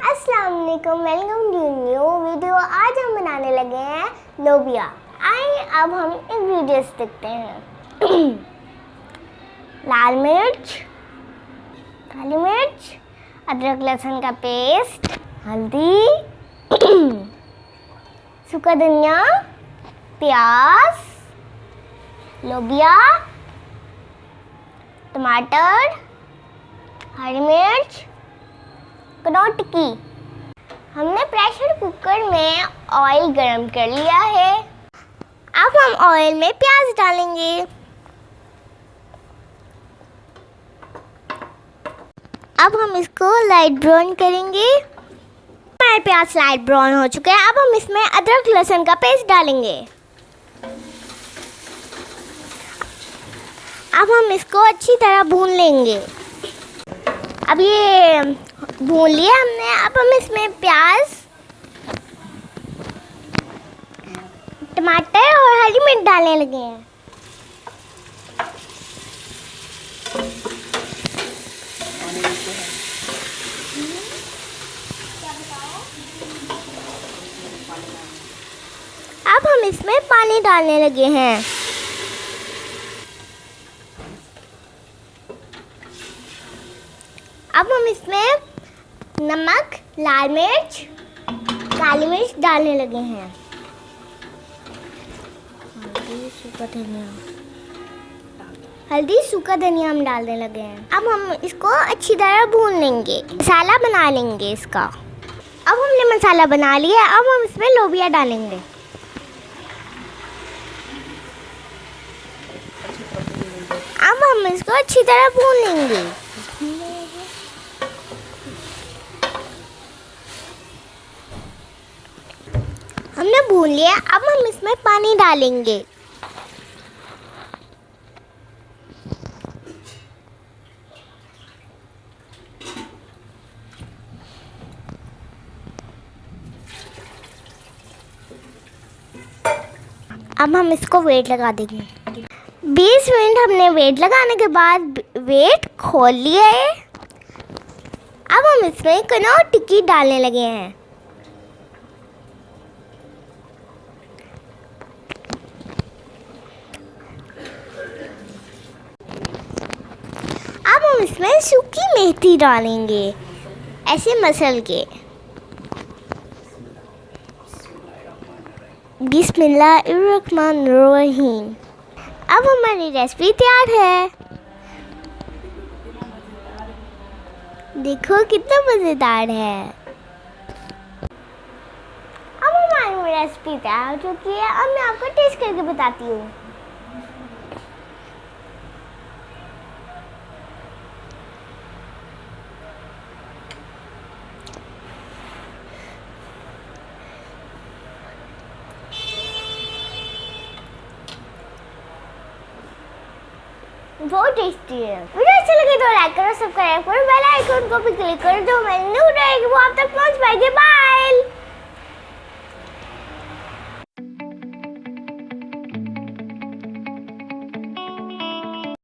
अस्सलाम वालेकुम, welcome to new video. आज हम बनाने लगे हैं लोबिया। आइए अब हम इंग्रेडिएंट्स देखते हैं। लाल मिर्च, काली मिर्च, अदरक लहसुन का पेस्ट, हल्दी, सूखा धनिया, प्याज, लोबिया, टमाटर, हरी मिर्च, कनौर टिक्की। हमने प्रेशर कुकर में ऑयल गरम कर लिया है। अब हम ऑयल में प्याज डालेंगे। अब हम इसको लाइट ब्राउन करेंगे। हमारे प्याज लाइट ब्राउन हो चुके हैं। अब हम इसमें अदरक लहसुन का पेस्ट डालेंगे। अब हम इसको अच्छी तरह भून लेंगे। अब ये भून लिया हमने। अब हम इसमें प्याज, टमाटर और हरी मिर्च डालने लगे हैं। अब हम इसमें पानी डालने लगे हैं। अब हम इसमें नमक, लाल मिर्च, काली मिर्च डालने लगे हैं। हल्दी, सूखा धनिया हम डालने लगे हैं। अब हम इसको अच्छी तरह भून लेंगे, मसाला बना लेंगे इसका। अब हमने मसाला बना लिया। अब हम इसमें लोबिया डालेंगे। अब हम इसको अच्छी तरह भून लेंगे। हमने भून लिया। अब हम इसमें पानी डालेंगे। अब हम इसको वेट लगा देंगे। 20 मिनट हमने वेट लगाने के बाद वेट खोल लिया है। अब हम इसमें कनौर टिक्की डालने लगे हैं। अब हम इसमें सूखी मेथी डालेंगे, ऐसे मसल के। बिस्मिल्लाहिर्रहमानिर्रहीम। अब हमारी रेसिपी तैयार है। देखो कितना मज़ेदार है। अब हमारी रेसिपी तैयार हो चुकी है। अब मैं आपको टेस्ट करके बताती हूँ। बहुत टेस्टी है। वीडियो अच्छा लगे तो लाइक करो, सब्सक्राइब करो, बेल आइकन को भी क्लिक करो। जो मैं न्यू रहेगी वो आप तक पहुंच पाएगी। बाय।